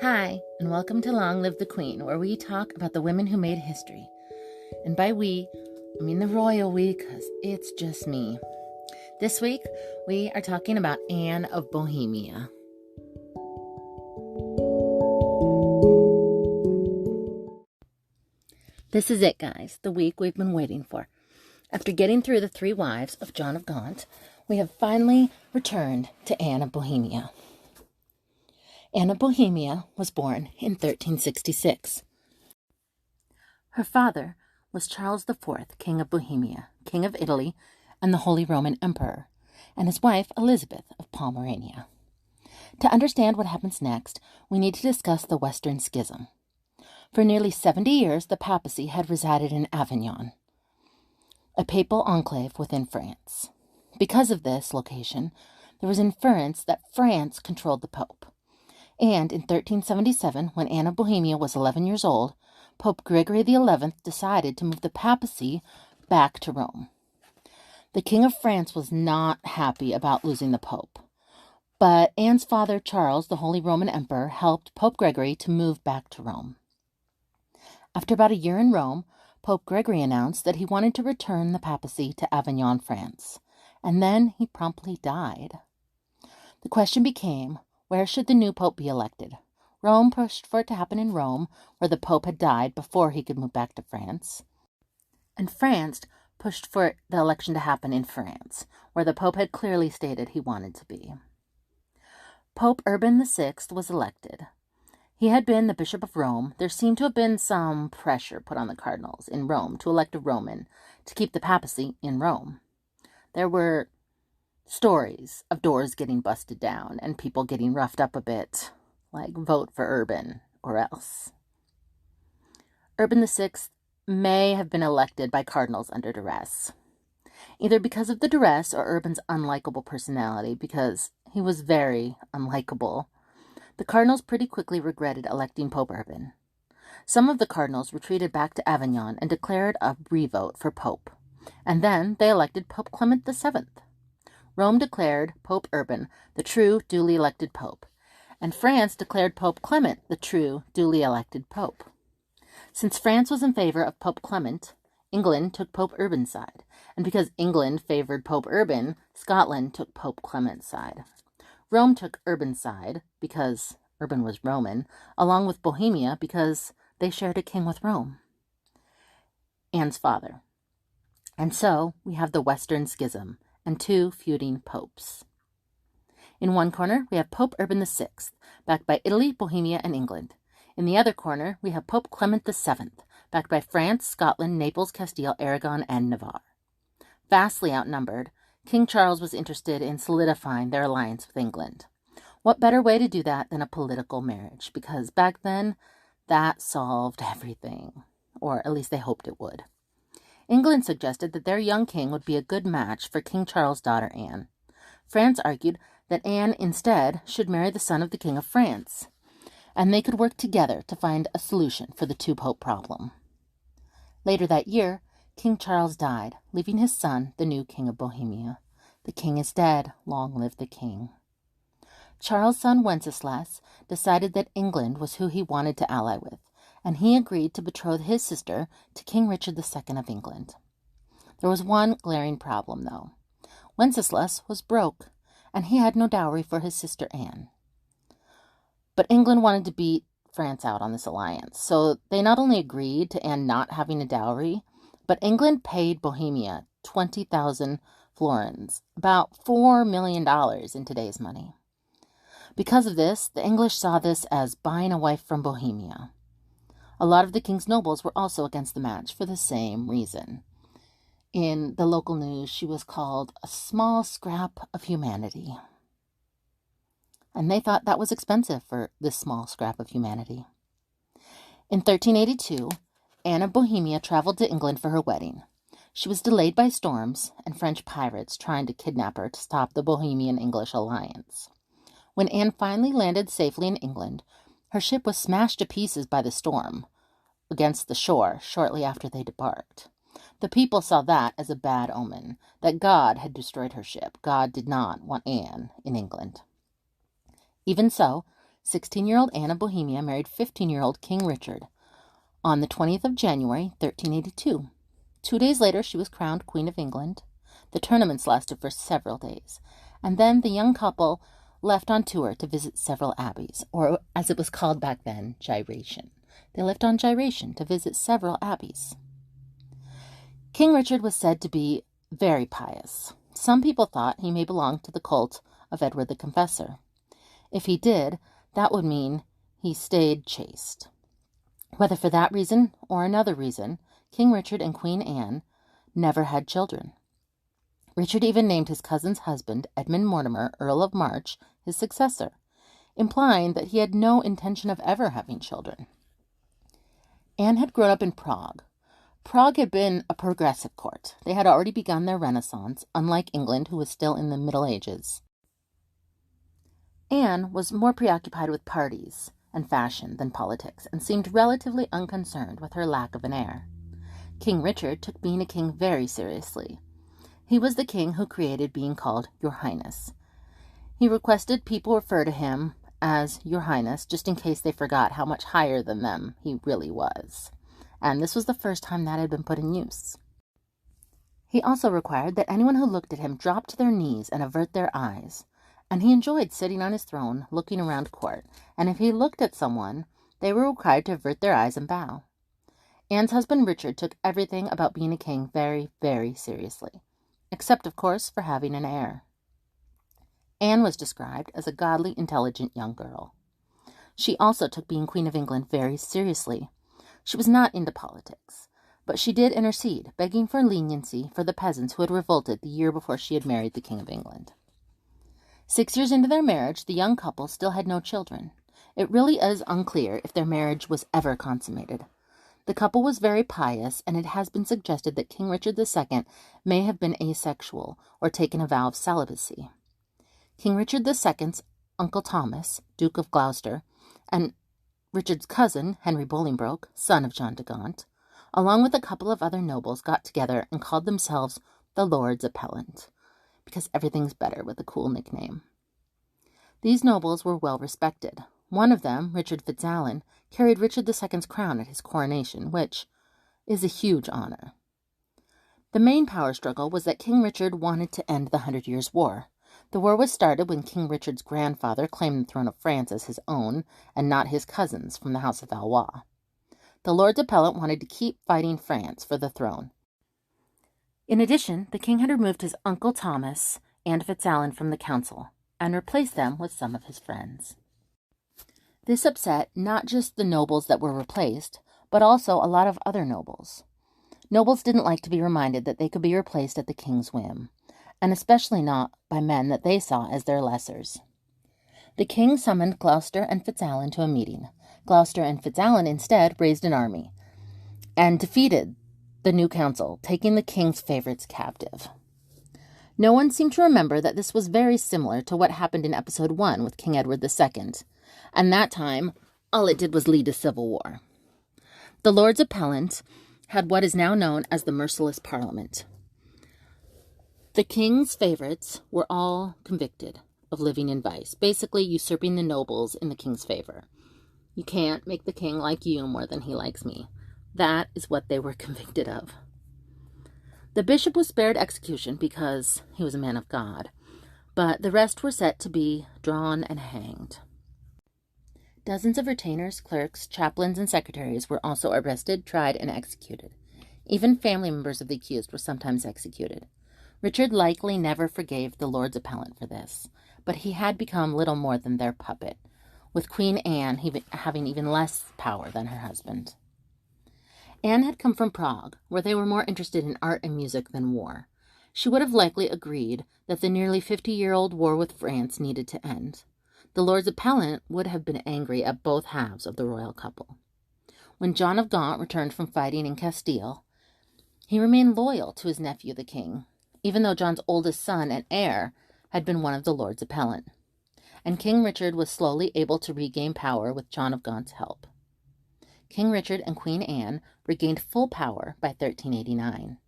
Hi, and welcome to Long Live the Queen, where we talk about the women who made history. And by we, I mean the royal we, because it's just me. This week, we are talking about Anne of Bohemia. This is it, guys, the week we've been waiting for. After getting through the three wives of John of Gaunt, we have finally returned to Anne of Bohemia. Anne of Bohemia was born in 1366. Her father was Charles IV, King of Bohemia, King of Italy, and the Holy Roman Emperor, and his wife Elizabeth of Pomerania. To understand what happens next, we need to discuss the Western Schism. For nearly 70 years, the papacy had resided in Avignon, a papal enclave within France. Because of this location, there was inference that France controlled the Pope. And in 1377, when Anne of Bohemia was 11 years old, Pope Gregory XI decided to move the papacy back to Rome. The King of France was not happy about losing the Pope, but Anne's father, Charles, the Holy Roman Emperor, helped Pope Gregory to move back to Rome. After about a year in Rome, Pope Gregory announced that he wanted to return the papacy to Avignon, France, and then he promptly died. The question became, where should the new pope be elected? Rome pushed for it to happen in Rome, where the pope had died before he could move back to France. And France pushed for the election to happen in France, where the pope had clearly stated he wanted to be. Pope Urban VI was elected. He had been the Bishop of Rome. There seemed to have been some pressure put on the cardinals in Rome to elect a Roman to keep the papacy in Rome. There were stories of doors getting busted down and people getting roughed up a bit, like vote for Urban or else. Urban VI may have been elected by cardinals under duress, either because of the duress or Urban's unlikable personality, because he was very unlikable. The cardinals pretty quickly regretted electing Pope Urban. Some of the cardinals retreated back to Avignon and declared a revote for Pope, and then they elected Pope Clement VII. Rome declared Pope Urban the true, duly elected pope, and France declared Pope Clement the true, duly elected pope. Since France was in favor of Pope Clement, England took Pope Urban's side, and because England favored Pope Urban, Scotland took Pope Clement's side. Rome took Urban's side because Urban was Roman, along with Bohemia because they shared a king with Rome, Anne's father. And so we have the Western Schism and two feuding popes. In one corner, we have Pope Urban VI, backed by Italy, Bohemia, and England. In the other corner, we have Pope Clement VII, backed by France, Scotland, Naples, Castile, Aragon, and Navarre. Vastly outnumbered, King Charles was interested in solidifying their alliance with England. What better way to do that than a political marriage? Because back then, that solved everything, or at least they hoped it would. England suggested that their young king would be a good match for King Charles' daughter Anne. France argued that Anne instead should marry the son of the King of France, and they could work together to find a solution for the two-pope problem. Later that year, King Charles died, leaving his son, the new King of Bohemia. The king is dead. Long live the king. Charles' son Wenceslas decided that England was who he wanted to ally with, and he agreed to betroth his sister to King Richard II of England. There was one glaring problem, though. Wenceslas was broke, and he had no dowry for his sister Anne. But England wanted to beat France out on this alliance, so they not only agreed to Anne not having a dowry, but England paid Bohemia 20,000 florins, about $4 million in today's money. Because of this, the English saw this as buying a wife from Bohemia. A lot of the king's nobles were also against the match for the same reason. In the local news, she was called a small scrap of humanity. And they thought that was expensive for this small scrap of humanity. In 1382, Anne of Bohemia traveled to England for her wedding. She was delayed by storms and French pirates trying to kidnap her to stop the Bohemian-English alliance. When Anne finally landed safely in England, her ship was smashed to pieces by the storm against the shore shortly after they debarked. The people saw that as a bad omen, that God had destroyed her ship. God did not want Anne in England. Even so, 16-year-old Anne of Bohemia married 15-year-old King Richard on the 20th of January, 1382. 2 days later, she was crowned Queen of England. The tournaments lasted for several days, and then the young couple left on tour to visit several abbeys, or as it was called back then, gyration. They left on gyration to visit several abbeys. King Richard was said to be very pious. Some people thought he may belong to the cult of Edward the Confessor. If he did, that would mean he stayed chaste. Whether for that reason or another reason, King Richard and Queen Anne never had children. Richard even named his cousin's husband, Edmund Mortimer, Earl of March, his successor, implying that he had no intention of ever having children. Anne had grown up in Prague. Prague had been a progressive court. They had already begun their Renaissance, unlike England, who was still in the Middle Ages. Anne was more preoccupied with parties and fashion than politics, and seemed relatively unconcerned with her lack of an heir. King Richard took being a king very seriously. He was the king who created being called Your Highness. He requested people refer to him as Your Highness, just in case they forgot how much higher than them he really was. And this was the first time that had been put in use. He also required that anyone who looked at him drop to their knees and avert their eyes. And he enjoyed sitting on his throne, looking around court, and if he looked at someone, they were required to avert their eyes and bow. Anne's husband Richard took everything about being a king very, very seriously, except, of course, for having an heir. Anne was described as a godly, intelligent young girl. She also took being Queen of England very seriously. She was not into politics, but she did intercede, begging for leniency for the peasants who had revolted the year before she had married the King of England. 6 years into their marriage, the young couple still had no children. It really is unclear if their marriage was ever consummated. The couple was very pious, and it has been suggested that King Richard II may have been asexual or taken a vow of celibacy. King Richard II's uncle Thomas, Duke of Gloucester, and Richard's cousin, Henry Bolingbroke, son of John de Gaunt, along with a couple of other nobles, got together and called themselves the Lords Appellant, because everything's better with a cool nickname. These nobles were well respected. One of them, Richard Fitzalan, carried Richard II's crown at his coronation, which is a huge honor. The main power struggle was that King Richard wanted to end the 100 Years' War. The war was started when King Richard's grandfather claimed the throne of France as his own, and not his cousin's from the House of Valois. The Lords Appellant wanted to keep fighting France for the throne. In addition, the king had removed his Uncle Thomas and Fitzalan from the council and replaced them with some of his friends. This upset not just the nobles that were replaced, but also a lot of other nobles. Nobles didn't like to be reminded that they could be replaced at the king's whim, and especially not by men that they saw as their lessers. The king summoned Gloucester and Fitzalan to a meeting. Gloucester and Fitzalan instead raised an army and defeated the new council, taking the king's favorites captive. No one seemed to remember that this was very similar to what happened in episode 1 with King Edward II, and that time, all it did was lead to civil war. The Lords Appellant had what is now known as the Merciless Parliament. The king's favorites were all convicted of living in vice, basically usurping the nobles in the king's favor. You can't make the king like you more than he likes me. That is what they were convicted of. The bishop was spared execution because he was a man of God, but the rest were set to be drawn and hanged. Dozens of retainers, clerks, chaplains, and secretaries were also arrested, tried, and executed. Even family members of the accused were sometimes executed. Richard likely never forgave the Lords Appellant for this, but he had become little more than their puppet, with Queen Anne having even less power than her husband. Anne had come from Prague, where they were more interested in art and music than war. She would have likely agreed that the nearly 50-year-old war with France needed to end. The Lords Appellant would have been angry at both halves of the royal couple. When John of Gaunt returned from fighting in Castile, he remained loyal to his nephew the king, even though John's oldest son and heir had been one of the Lords Appellant. And King Richard was slowly able to regain power with John of Gaunt's help. King Richard and Queen Anne regained full power by 1389.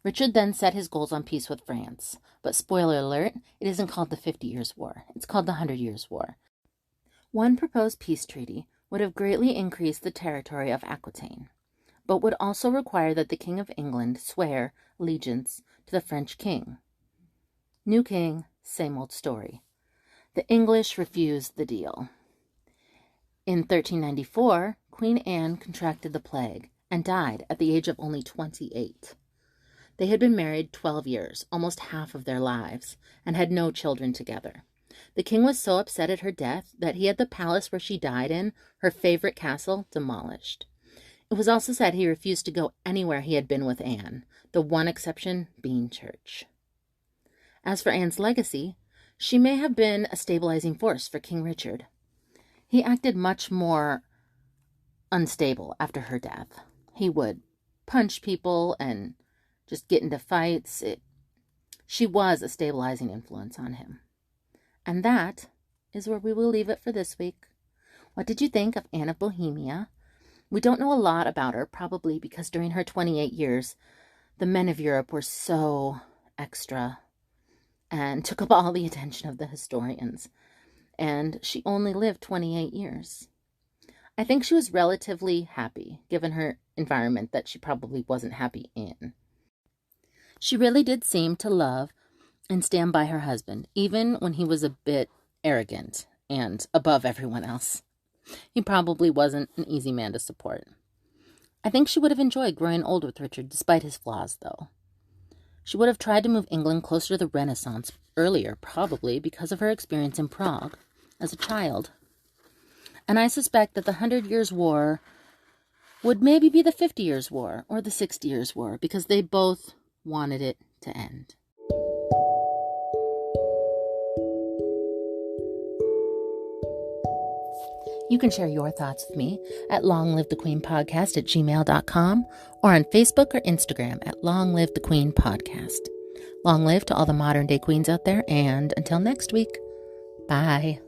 Richard then set his goals on peace with France, but spoiler alert, it isn't called the 50 Years' War, it's called the 100 Years' War. One proposed peace treaty would have greatly increased the territory of Aquitaine, but would also require that the King of England swear allegiance to the French king. New king, same old story. The English refused the deal. In 1394, Queen Anne contracted the plague and died at the age of only 28. They had been married 12 years, almost half of their lives, and had no children together. The king was so upset at her death that he had the palace where she died in, her favorite castle, demolished. It was also said he refused to go anywhere he had been with Anne, the one exception being church. As for Anne's legacy, she may have been a stabilizing force for King Richard. He acted much more unstable after her death. He would punch people and just get into fights. She was a stabilizing influence on him. And that is where we will leave it for this week. What did you think of Anne of Bohemia? We don't know a lot about her, probably because during her 28 years, the men of Europe were so extra and took up all the attention of the historians. And she only lived 28 years. I think she was relatively happy, given her environment that she probably wasn't happy in. She really did seem to love and stand by her husband, even when he was a bit arrogant and above everyone else. He probably wasn't an easy man to support. I think she would have enjoyed growing old with Richard, despite his flaws, though. She would have tried to move England closer to the Renaissance earlier, probably because of her experience in Prague as a child. And I suspect that the 100 Years' War would maybe be the 50 Years' War or the 60 Years' War, because they both wanted it to end. You can share your thoughts with me at longlivethequeenpodcast@gmail.com or on Facebook or Instagram at longlivethequeenpodcast. Long live to all the modern day queens out there, and until next week, bye.